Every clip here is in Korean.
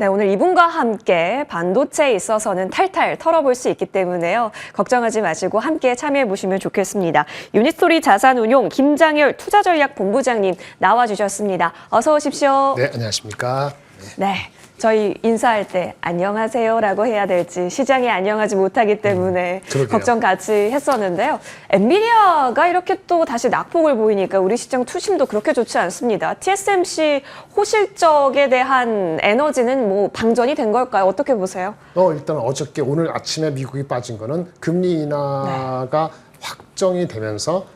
네, 오늘 이분과 함께 반도체에 있어서는 탈탈 털어볼 수 있기 때문에요. 걱정하지 마시고 함께 참여해 보시면 좋겠습니다. 유니스토리 자산운용 김장열 투자전략본부장님 나와주셨습니다. 어서 오십시오. 네, 안녕하십니까. 네. 저희 인사할 때 안녕하세요라고 해야 될지 시장이 안녕하지 못하기 때문에 걱정 같이 했었는데요. 엔비디아가 이렇게 또 다시 낙폭을 보이니까 우리 시장 투심도 그렇게 좋지 않습니다. TSMC 호실적에 대한 에너지는 뭐 방전이 된 걸까요? 어떻게 보세요? 일단 어저께 오늘 아침에 미국이 빠진 거는 금리 인하가 확정이 되면서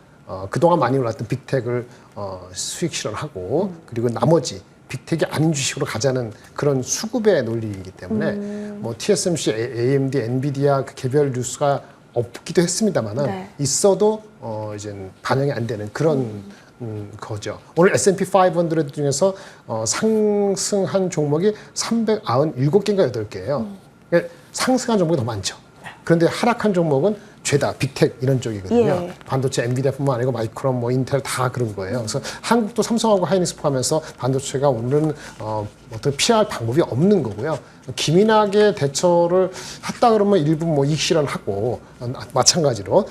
그동안 많이 올랐던 빅텍을 수익 실현하고 그리고 나머지 빅텍이 아닌 주식으로 가자는 그런 수급의 논리이기 때문에 뭐 TSMC, AMD, 엔비디아 그 개별 뉴스가 없기도 했습니다만은 있어도 이제 반영이 안 되는 그런 거죠. 오늘 S&P 500 중에서 상승한 종목이 397개인가 8개예요. 그러니까 상승한 종목이 더 많죠. 그런데 하락한 종목은 죄다 빅텍 이런 쪽이거든요. 예. 반도체 엔비디아뿐만 아니고 마이크론, 뭐 인텔 다 그런 거예요. 그래서 한국도 삼성하고 하이닉스 포함해서 반도체가 오늘은 어떤 피할 방법이 없는 거고요. 기민하게 대처를 했다 그러면 일부 뭐 이익 실현하고 마찬가지로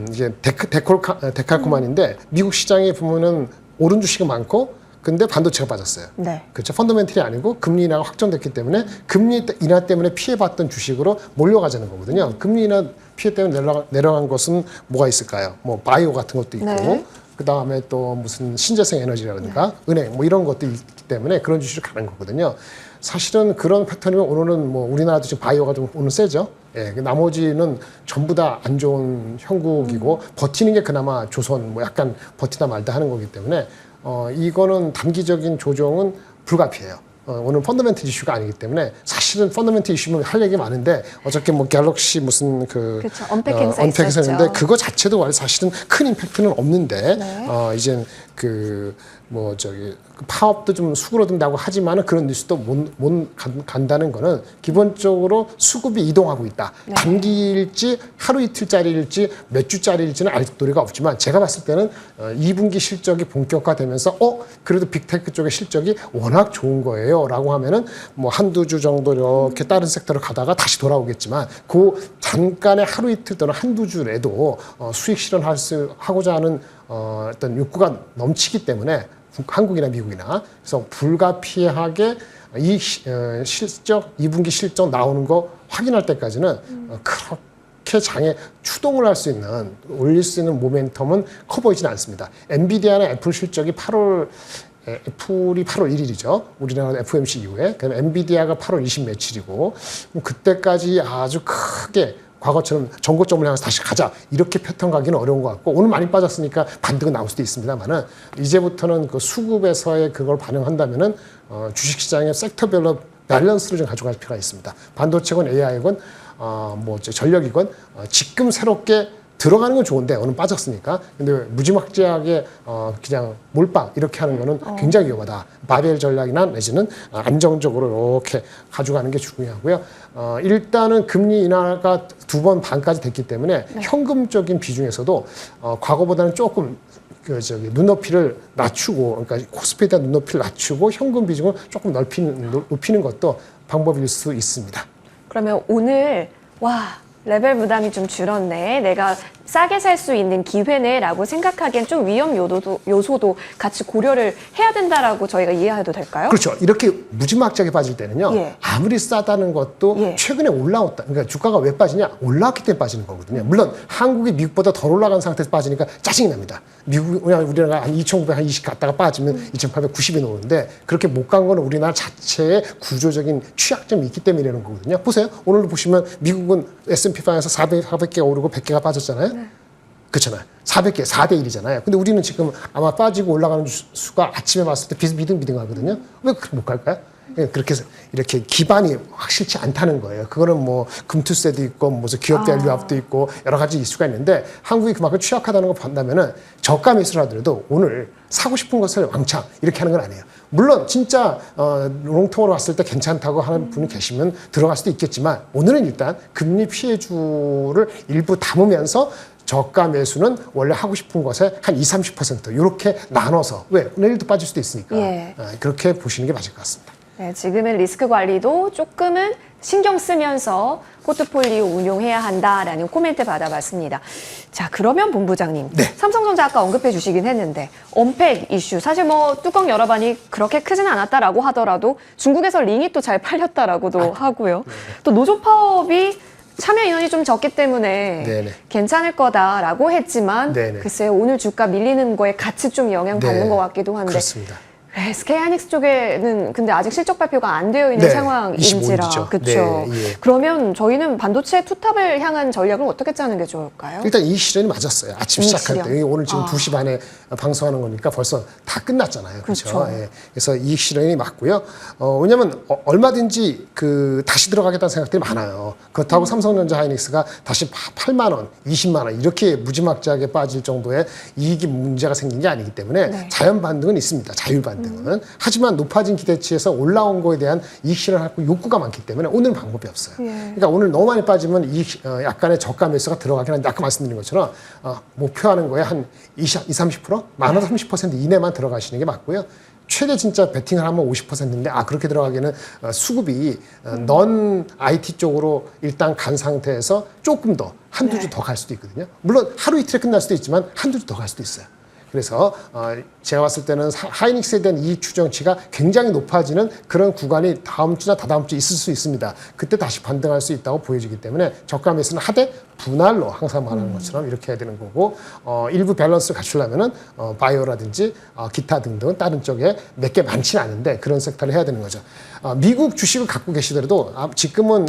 이제 데칼코만인데 미국 시장에 보면은 오른 주식이 많고. 근데 반도체가 빠졌어요. 네. 그렇죠. 펀더멘털이 아니고 금리 인하가 확정됐기 때문에 금리 인하 때문에 피해봤던 주식으로 몰려가자는 거거든요. 금리 인하 피해 때문에 내려간 것은 뭐가 있을까요? 뭐 바이오 같은 것도 있고 그 다음에 또 무슨 신재생 에너지라든가 은행 뭐 이런 것도 있기 때문에 그런 주식을 가는 거거든요. 사실은 그런 패턴이면 오늘은 뭐 우리나라도 지금 바이오가 좀 오늘 세죠. 예, 나머지는 전부 다 안 좋은 형국이고 버티는 게 그나마 조선 뭐 약간 버티다 말다 하는 거기 때문에 이거는 단기적인 조정은 불가피해요. 오늘 펀더멘털 이슈가 아니기 때문에 사실은 펀더멘털 이슈면 할 얘기 많은데 어저께 뭐 갤럭시 무슨 그렇죠. 언팩 행사 있었는데 그거 자체도 원래 사실은 큰 임팩트는 없는데 이제 뭐 파업도 좀 수그러든다고 하지만은 그런 뉴스도 못 간다는 거는 기본적으로 수급이 이동하고 있다. 단기일지 하루 이틀짜리일지 몇 주짜리일지는 알 도리가 없지만 제가 봤을 때는 2분기 실적이 본격화되면서 그래도 빅테크 쪽의 실적이 워낙 좋은 거예요라고 하면은 뭐 한두 주 정도 이렇게 다른 섹터로 가다가 다시 돌아오겠지만 그 잠깐의 하루 이틀 또는 한두 주라도 수익 실현하고자 하는 어떤 욕구가 넘치기 때문에 한국이나 미국이나 그래서 불가피하게 이 실적 2분기 실적 나오는 거 확인할 때까지는 그렇게 장에 추동을 할 수 있는 올릴 수 있는 모멘텀은 커 보이지는 않습니다. 엔비디아나 애플 실적이 애플이 8월 1일이죠. 우리나라 FOMC 이후에. 그다음에 엔비디아가 8월 20 며칠이고 그때까지 아주 크게 과거처럼 전고점을 향해서 다시 가자 이렇게 패턴 가기는 어려운 것 같고 오늘 많이 빠졌으니까 반등은 나올 수도 있습니다만은 이제부터는 그 수급에서의 그걸 반영한다면은 주식시장의 섹터별로 밸런스를 좀 가져갈 필요가 있습니다. 반도체건 AI건 전력이건 지금 새롭게 들어가는 건 좋은데 오늘 빠졌으니까 근데 무지막지하게 그냥 몰빵 이렇게 하는 거는 굉장히 위험하다. 바벨 전략이나 내지는 안정적으로 이렇게 가져가는 게 중요하고요. 일단은 금리 인하가 2번 반까지 됐기 때문에 현금적인 비중에서도 과거보다는 조금 눈높이를 낮추고 그러니까 코스피에 대한 눈높이를 낮추고 현금 비중을 조금 높이는 것도 방법일 수 있습니다. 그러면 오늘 레벨 부담이 좀 줄었네. 내가 싸게 살 수 있는 기회네 라고 생각하기엔 좀 위험 요소도 같이 고려를 해야 된다라고 저희가 이해해도 될까요? 그렇죠. 이렇게 무지막지하게 빠질 때는요. 아무리 싸다는 것도 최근에 올라왔다. 그러니까 주가가 왜 빠지냐? 올라왔기 때문에 빠지는 거거든요. 물론 한국이 미국보다 덜 올라간 상태에서 빠지니까 짜증이 납니다. 우리나라가 한 2,920 갔다가 빠지면 2,890이 나오는데 그렇게 못 간 거는 우리나라 자체의 구조적인 취약점이 있기 때문에 이러는 거거든요. 보세요. 오늘도 보시면 미국은 S&P 500에서 400개가 오르고 100개가 빠졌잖아요. 그렇잖아요. 400개, 4대 1이잖아요. 근데 우리는 지금 아마 빠지고 올라가는 수가 아침에 봤을 때 비등비등하거든요. 왜 그렇게 못 갈까요? 그렇게 해서 이렇게 기반이 확실치 않다는 거예요. 그거는 뭐 금투세도 있고 무슨 기업 밸류업도 있고 여러 가지 이슈가 있는데 한국이 그만큼 취약하다는 걸 본다면은 저가 매수를 하더라도 오늘 사고 싶은 것을 왕창 이렇게 하는 건 아니에요. 물론 진짜 롱텀으로 왔을 때 괜찮다고 하는 분이 계시면 들어갈 수도 있겠지만 오늘은 일단 금리 피해주를 일부 담으면서 저가 매수는 원래 하고 싶은 것에 한 20, 30% 이렇게 나눠서 왜 내일도 빠질 수도 있으니까 그렇게 보시는 게 맞을 것 같습니다. 네, 지금은 리스크 관리도 조금은 신경 쓰면서 포트폴리오 운용해야 한다라는 코멘트 받아봤습니다. 자, 그러면 본부장님, 네. 삼성전자 아까 언급해 주시긴 했는데 언팩 이슈, 사실 뭐 뚜껑 열어봤니 그렇게 크지는 않았다라고 하더라도 중국에서 링이 또 잘 팔렸다라고도 하고요. 또 노조 파업이 참여 인원이 좀 적기 때문에 네네. 괜찮을 거다라고 했지만 네네. 글쎄요, 오늘 주가 밀리는 거에 같이 좀 영향받는 네. 것 같기도 한데 그렇습니다. SK하이닉스 쪽에는 근데 아직 실적 발표가 안 되어 있는 네, 상황인지라 25일이죠. 그렇죠. 네, 예. 그러면 저희는 반도체 투탑을 향한 전략을 어떻게 짜는 게 좋을까요? 일단 이 시련이 맞았어요. 아침 시작할 시련. 때. 오늘 지금 2시 반에 방송하는 거니까 벌써 다 끝났잖아요. 그렇죠. 그렇죠. 예. 그래서 이 시련이 맞고요. 왜냐하면 얼마든지 다시 들어가겠다는 생각들이 많아요. 그렇다고 삼성전자 하이닉스가 다시 8만 원, 20만 원 이렇게 무지막지하게 빠질 정도의 이익이 문제가 생긴 게 아니기 때문에 네. 자연 반등은 있습니다. 자율 반등은. 하지만 높아진 기대치에서 올라온 거에 대한 이익 실현할 욕구가 많기 때문에 오늘은 방법이 없어요. 예. 그러니까 오늘 너무 많이 빠지면 약간의 저가 매수가 들어가긴 하는데 아까 말씀드린 것처럼 목표하는 거에 한 20-30%? 많아도 30% 이내만 들어가시는 게 맞고요. 최대 진짜 베팅을 하면 50%인데 그렇게 들어가기에는 수급이 넌 IT 쪽으로 일단 간 상태에서 조금 더 한두 주 더 갈 수도 있거든요. 물론 하루 이틀에 끝날 수도 있지만 한두 주 더 갈 수도 있어요. 그래서 제가 봤을 때는 하이닉스에 대한 이익 추정치가 굉장히 높아지는 그런 구간이 다음 주나 다다음 주에 있을 수 있습니다. 그때 다시 반등할 수 있다고 보여지기 때문에 저가 매수는 하되 분할로 항상 말하는 것처럼 이렇게 해야 되는 거고 일부 밸런스를 갖추려면은 바이오라든지 기타 등등 다른 쪽에 몇 개 많지는 않은데 그런 섹터를 해야 되는 거죠. 미국 주식을 갖고 계시더라도 지금은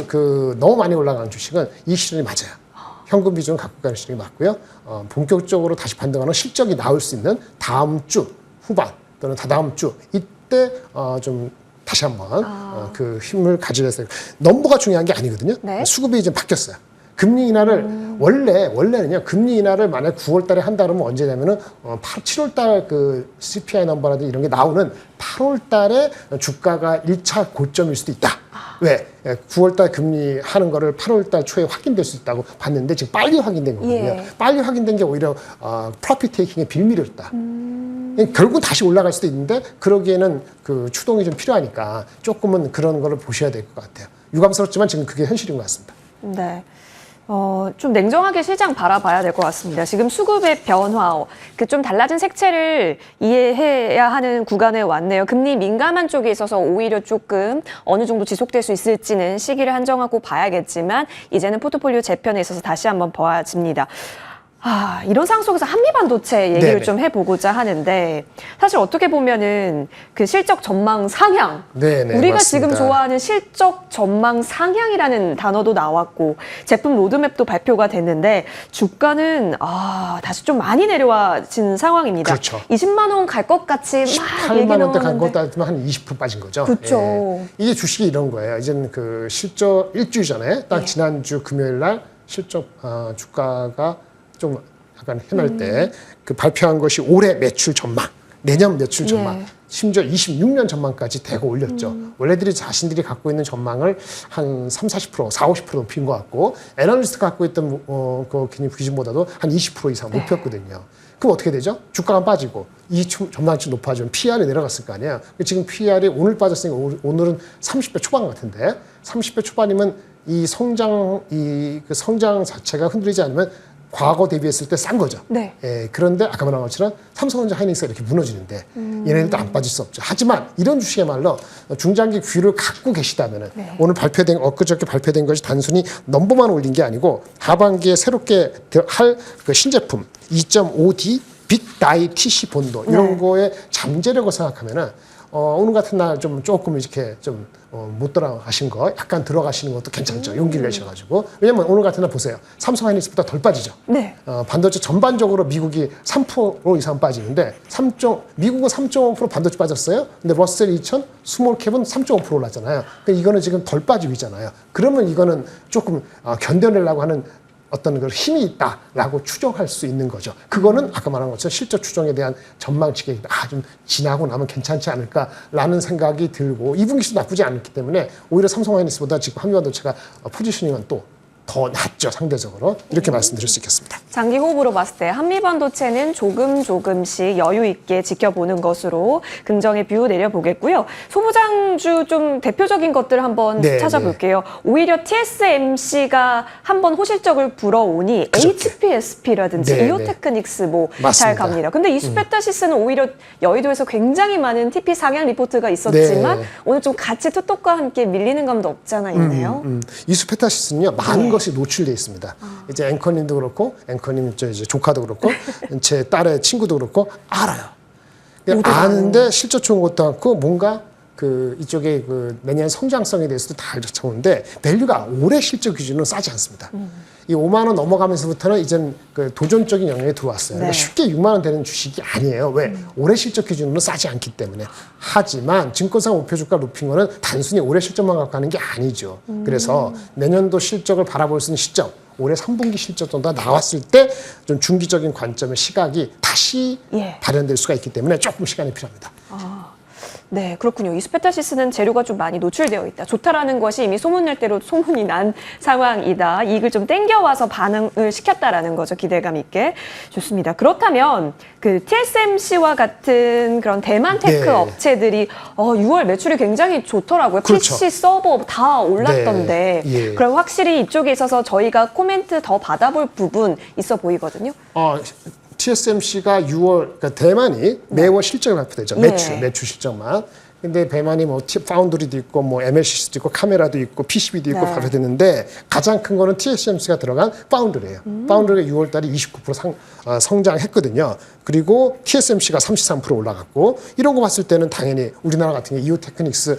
너무 많이 올라가는 주식은 이 시련이 맞아요. 현금 비중을 갖고 가는 시점이 맞고요. 본격적으로 다시 반등하는 실적이 나올 수 있는 다음 주 후반 또는 다다음 주 이때 좀 다시 한번 그 힘을 가지려서 넘버가 중요한 게 아니거든요. 네. 수급이 이제 바뀌었어요. 금리 인하를 원래는요 금리 인하를 만약 9월달에 한다 그러면 언제냐면은 7월달 그 CPI 넘버라든지 이런 게 나오는 8월달에 주가가 1차 고점일 수도 있다. 왜? 9월달 금리 하는 거를 8월달 초에 확인될 수 있다고 봤는데 지금 빨리 확인된 거거든요. 예. 빨리 확인된 게 오히려 프로핏 테이킹의 빌미였다. 결국은 다시 올라갈 수도 있는데 그러기에는 그 추동이 좀 필요하니까 조금은 그런 거를 보셔야 될 것 같아요. 유감스럽지만 지금 그게 현실인 것 같습니다. 네. 좀 냉정하게 시장 바라봐야 될 것 같습니다. 지금 수급의 변화, 그 좀 달라진 색채를 이해해야 하는 구간에 왔네요. 금리 민감한 쪽에 있어서 오히려 조금 어느 정도 지속될 수 있을지는 시기를 한정하고 봐야겠지만 이제는 포트폴리오 재편에 있어서 다시 한번 봐집니다. 이런 상황 속에서 한미반도체 얘기를 네네. 좀 해보고자 하는데 사실 어떻게 보면은 그 실적 전망 상향 네네, 우리가 맞습니다. 지금 좋아하는 실적 전망 상향이라는 단어도 나왔고 제품 로드맵도 발표가 됐는데 주가는 다시 좀 많이 내려와진 상황입니다. 그렇죠. 20만 원 갈 것 같이 막 얘기 8만 원대 간 나오는데 것 따지면 한 20% 빠진 거죠. 그렇죠. 예. 이게 주식이 이런 거예요. 이제는 그 실적 일주일 전에 딱 예. 지난주 금요일 날 실적 주가가 좀 약간 해날 때 그 발표한 것이 올해 매출 전망, 내년 매출 전망, 예. 심지어 26년 전망까지 대거 올렸죠. 원래들이 자신들이 갖고 있는 전망을 한 30-40%, 40-50% 높인 것 같고 애널리스트가 갖고 있던 그 기준보다도 한 20% 이상 높였거든요. 그럼 어떻게 되죠? 주가가 빠지고 이 전망치 높아지면 PR이 내려갔을 거 아니에요. 지금 PR이 오늘 빠졌으니까 오늘은 30배 초반 같은데 30배 초반이면 이 그 성장 자체가 흔들리지 않으면 과거 대비했을 때 싼 거죠. 네. 그런데 아까 말한 것처럼 삼성전자 하이닉스가 이렇게 무너지는데 얘네들도 안 빠질 수 없죠. 하지만 이런 주식이야말로 중장기 뷰를 갖고 계시다면 네. 오늘 엊그저께 발표된 것이 단순히 넘버만 올린 게 아니고 하반기에 새롭게 할 그 신제품 2.5D 빅다이 TC 본도 이런 거에 잠재력을 생각하면은 오늘 같은 날 좀 조금 이렇게 좀 못 들어가신 거 약간 들어가시는 것도 괜찮죠. 용기를 내셔가지고. 왜냐면 오늘 같은 날 보세요. 삼성 하이닉스보다 덜 빠지죠. 네. 반도체 전반적으로 미국이 3% 이상 빠지는데 미국은 3.5% 반도체 빠졌어요. 근데 러셀 2000 스몰캡은 3.5% 올랐잖아요. 그러니까 이거는 지금 덜 빠지고 있잖아요. 그러면 이거는 조금 견뎌내려고 하는 어떤 그 힘이 있다라고 추정할 수 있는 거죠. 그거는 아까 말한 것처럼 실적 추정에 대한 전망치가 좀 지나고 나면 괜찮지 않을까라는 생각이 들고 2분기도 나쁘지 않기 때문에 오히려 삼성 하이닉스보다 지금 한미반도체가 포지셔닝은 또 더 낮죠, 상대적으로. 이렇게 말씀드릴 수 있겠습니다. 장기 호흡으로 봤을 때 한미반도체는 조금씩 여유 있게 지켜보는 것으로 긍정의 뷰 내려보겠고요. 소부장주 좀 대표적인 것들 한번 네, 찾아볼게요. 오히려 TSMC가 한번 호실적을 불어오니 그저께. HPSP라든지 네, 이오테크닉스 뭐 잘 맞습니다. 갑니다. 근데 이수페타시스는 오히려 여의도에서 굉장히 많은 TP 상향 리포트가 있었지만 네. 오늘 좀 같이 투톡과 함께 밀리는 감도 없지 않아 있네요. 이수페타시스는요, 많은 것이 노출되어 있습니다. 이제 앵커님도 그렇고, 앵커님 이제 조카도 그렇고, 제 딸의 친구도 그렇고, 알아요. 그냥 아는데 실적 좋은 것도 않고, 뭔가 그 이쪽에 그 내년 성장성에 대해서도 다 알려주는데, 밸류가 올해 실적 기준으로 싸지 않습니다. 이 5만 원 넘어가면서부터는 이젠 그 도전적인 영역에 들어왔어요. 그러니까 쉽게 6만 원 되는 주식이 아니에요. 왜? 올해 실적 기준으로 싸지 않기 때문에. 하지만 증권사 목표 주가 높인 거는 단순히 올해 실적만 갖고 가는 게 아니죠. 그래서 내년도 실적을 바라볼 수 있는 시점, 올해 3분기 실적 정도가 나왔을 때 좀 중기적인 관점의 시각이 다시 발현될 수가 있기 때문에 조금 시간이 필요합니다. 네, 그렇군요. 이수페타시스는 재료가 좀 많이 노출되어 있다. 좋다라는 것이 이미 소문날 대로 소문이 난 상황이다. 이익을 좀 땡겨와서 반응을 시켰다라는 거죠. 기대감 있게. 좋습니다. 그렇다면 그 TSMC와 같은 그런 대만 테크 네. 업체들이 6월 매출이 굉장히 좋더라고요. 그렇죠. PC 서버 다 올랐던데. 네. 예. 그럼 확실히 이쪽에 있어서 저희가 코멘트 더 받아볼 부분 있어 보이거든요. TSMC가 6월, 그러니까 대만이 매월 실적을 발표되죠. 매출 실적만. 근데 대만이 뭐 파운드리도 있고, 뭐 MLCC도 있고, 카메라도 있고, PCB도 있고 발표되는데 가장 큰 거는 TSMC가 들어간 파운드리예요. 파운드리가 6월 달에 29% 성장했거든요. 그리고 TSMC가 33% 올라갔고, 이런 거 봤을 때는 당연히 우리나라 같은 게 이오테크닉스,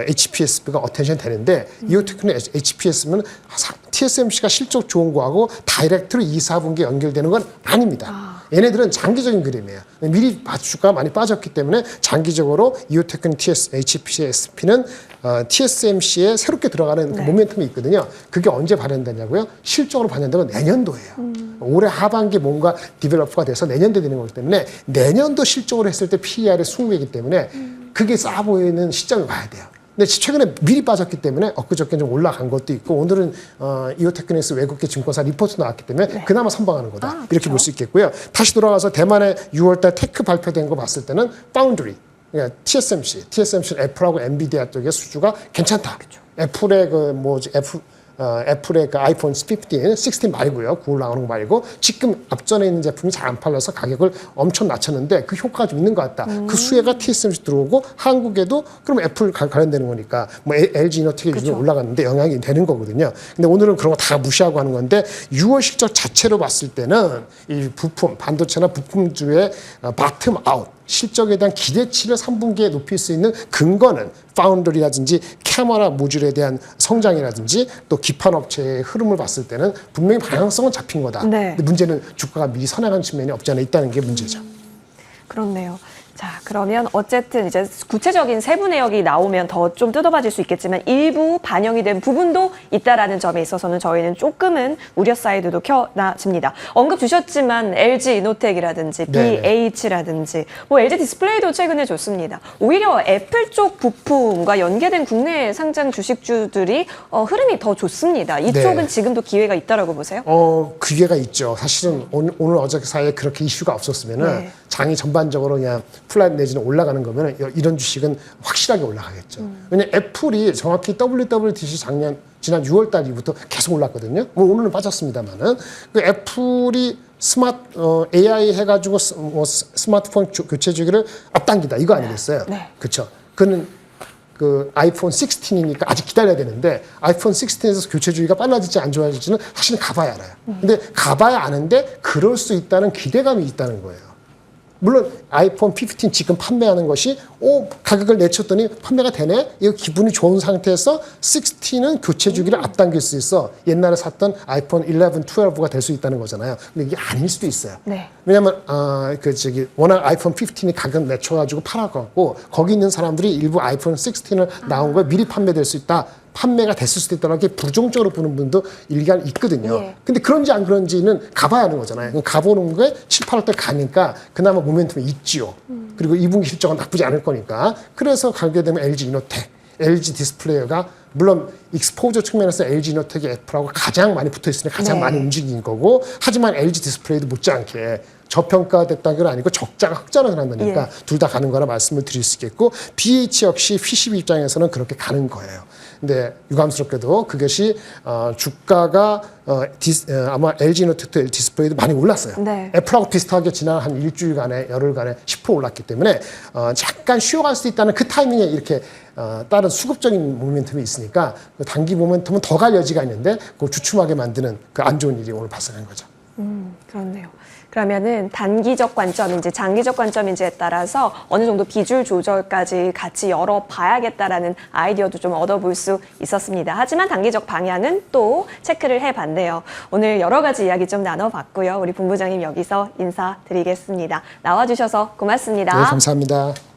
HPS가 어텐션 되는데, 이오테크닉스, HPS면 TSMC가 실적 좋은 거하고 다이렉트로 2, 4분기에 연결되는 건 아닙니다. 얘네들은 장기적인 그림이에요. 미리 주가가 많이 빠졌기 때문에 장기적으로 이오테크닉 HPSP는 TSMC에 새롭게 들어가는 그 모멘텀이 있거든요. 그게 언제 발현되냐고요? 실적으로 발현되면 내년도예요. 올해 하반기 뭔가 디벨로퍼가 돼서 내년도에 되는 거기 때문에 내년도 실적으로 했을 때 PER이 20배이기 때문에 그게 싸 보이는 시점을 봐야 돼요. 근데 최근에 미리 빠졌기 때문에 엊그저께 좀 올라간 것도 있고, 오늘은 이오테크닉스 외국계 증권사 리포트 나왔기 때문에 그나마 선방하는 거다. 이렇게 볼 수 있겠고요. 다시 돌아가서 대만의 6월달 테크 발표된 거 봤을 때는 파운드리, 그러니까 TSMC는 애플하고 엔비디아 쪽의 수주가 괜찮다. 애플의 애플의 그 아이폰 16 말고요. 9월 나오는 거 말고 지금 앞전에 있는 제품이 잘 안 팔려서 가격을 엄청 낮췄는데 그 효과가 좀 있는 것 같다. 그 수혜가 TSMC 들어오고 한국에도 그럼 애플 관련되는 거니까 뭐 LG 이노텍이 요즘 올라갔는데 영향이 되는 거거든요. 근데 오늘은 그런 거 다 무시하고 하는 건데 6월 실적 자체로 봤을 때는 이 부품, 반도체나 부품주의 바텀 아웃 실적에 대한 기대치를 3분기에 높일 수 있는 근거는 파운드리라든지 캐머라 모듈에 대한 성장이라든지 또 기판 업체의 흐름을 봤을 때는 분명히 방향성은 잡힌 거다. 근데 문제는 주가가 미리 선행한 측면이 없지 않아 있다는 게 문제죠. 그렇네요. 자, 그러면 어쨌든 이제 구체적인 세부 내역이 나오면 더 좀 뜯어봐질 수 있겠지만 일부 반영이 된 부분도 있다라는 점에 있어서는 저희는 조금은 우려 사이드도 켜놔집니다. 언급 주셨지만 LG 이노텍이라든지 BH라든지 뭐 LG 디스플레이도 최근에 좋습니다. 오히려 애플 쪽 부품과 연계된 국내 상장 주식주들이 흐름이 더 좋습니다. 이쪽은 지금도 기회가 있다라고 보세요? 기회가 있죠. 사실은 오늘 어제 사이에 그렇게 이슈가 없었으면은 장이 전반적으로 그냥 플랫 내지는 올라가는 거면 이런 주식은 확실하게 올라가겠죠. 왜냐면 애플이 정확히 WWDC 지난 6월 달 이후부터 계속 올랐거든요. 뭐 오늘은 빠졌습니다만은 그 애플이 AI 해가지고 스마트폰 교체 주기를 앞당기다 이거 아니겠어요? 그렇죠. 그는 그 아이폰 16이니까 아직 기다려야 되는데 아이폰 16에서 교체 주기가 빨라질지 안 좋아질지는 사실은 가봐야 알아요. 근데 가봐야 아는데 그럴 수 있다는 기대감이 있다는 거예요. 물론 아이폰 15 지금 판매하는 것이 가격을 내쳤더니 판매가 되네? 이거 기분이 좋은 상태에서 16은 교체 주기를 앞당길 수 있어. 옛날에 샀던 아이폰 11, 12가 될 수 있다는 거잖아요. 근데 이게 아닐 수도 있어요. 왜냐하면 워낙 아이폰 15이 가격 내쳐가지고 팔아갖고 거기 있는 사람들이 일부 아이폰 16을 나온 거 미리 판매될 수 있다. 판매가 됐을 수도 있다는 게 부정적으로 보는 분도 일간 있거든요. 근데 그런지 안 그런지는 가봐야 하는 거잖아요. 그럼 가보는 거에 7, 8월 때 가니까 그나마 모멘텀이 있지요. 그리고 2분기 실적은 나쁘지 않을 거니까. 그래서 가게 되면 LG 이노텍, LG 디스플레이가 물론 익스포저 측면에서 LG이노텍이 애플하고 가장 많이 붙어 있으니 가장 많이 움직인 거고, 하지만 LG 디스플레이도 못지않게 저평가됐다는 건 아니고 적자가 흑자는 한다니까 둘 다 가는 거라 말씀을 드릴 수 있겠고, BH 역시 PCB 입장에서는 그렇게 가는 거예요. 근데 유감스럽게도 그것이 주가가 아마 LG이노텍도 디스플레이도 많이 올랐어요. 네. 애플하고 비슷하게 지난 한 일주일간에 열흘간에 10% 올랐기 때문에 약간 쉬어갈 수 있다는 그 타이밍에 이렇게 다른 수급적인 모멘텀이 있으니까 그 단기 모멘텀은 더 갈 여지가 있는데 그걸 주춤하게 만드는 그 안 좋은 일이 오늘 발생한 거죠. 그렇네요. 그러면은 단기적 관점인지 장기적 관점인지에 따라서 어느 정도 비중 조절까지 같이 열어봐야겠다라는 아이디어도 좀 얻어볼 수 있었습니다. 하지만 단기적 방향은 또 체크를 해봤네요. 오늘 여러 가지 이야기 좀 나눠봤고요. 우리 본부장님 여기서 인사드리겠습니다. 나와주셔서 고맙습니다. 네, 감사합니다.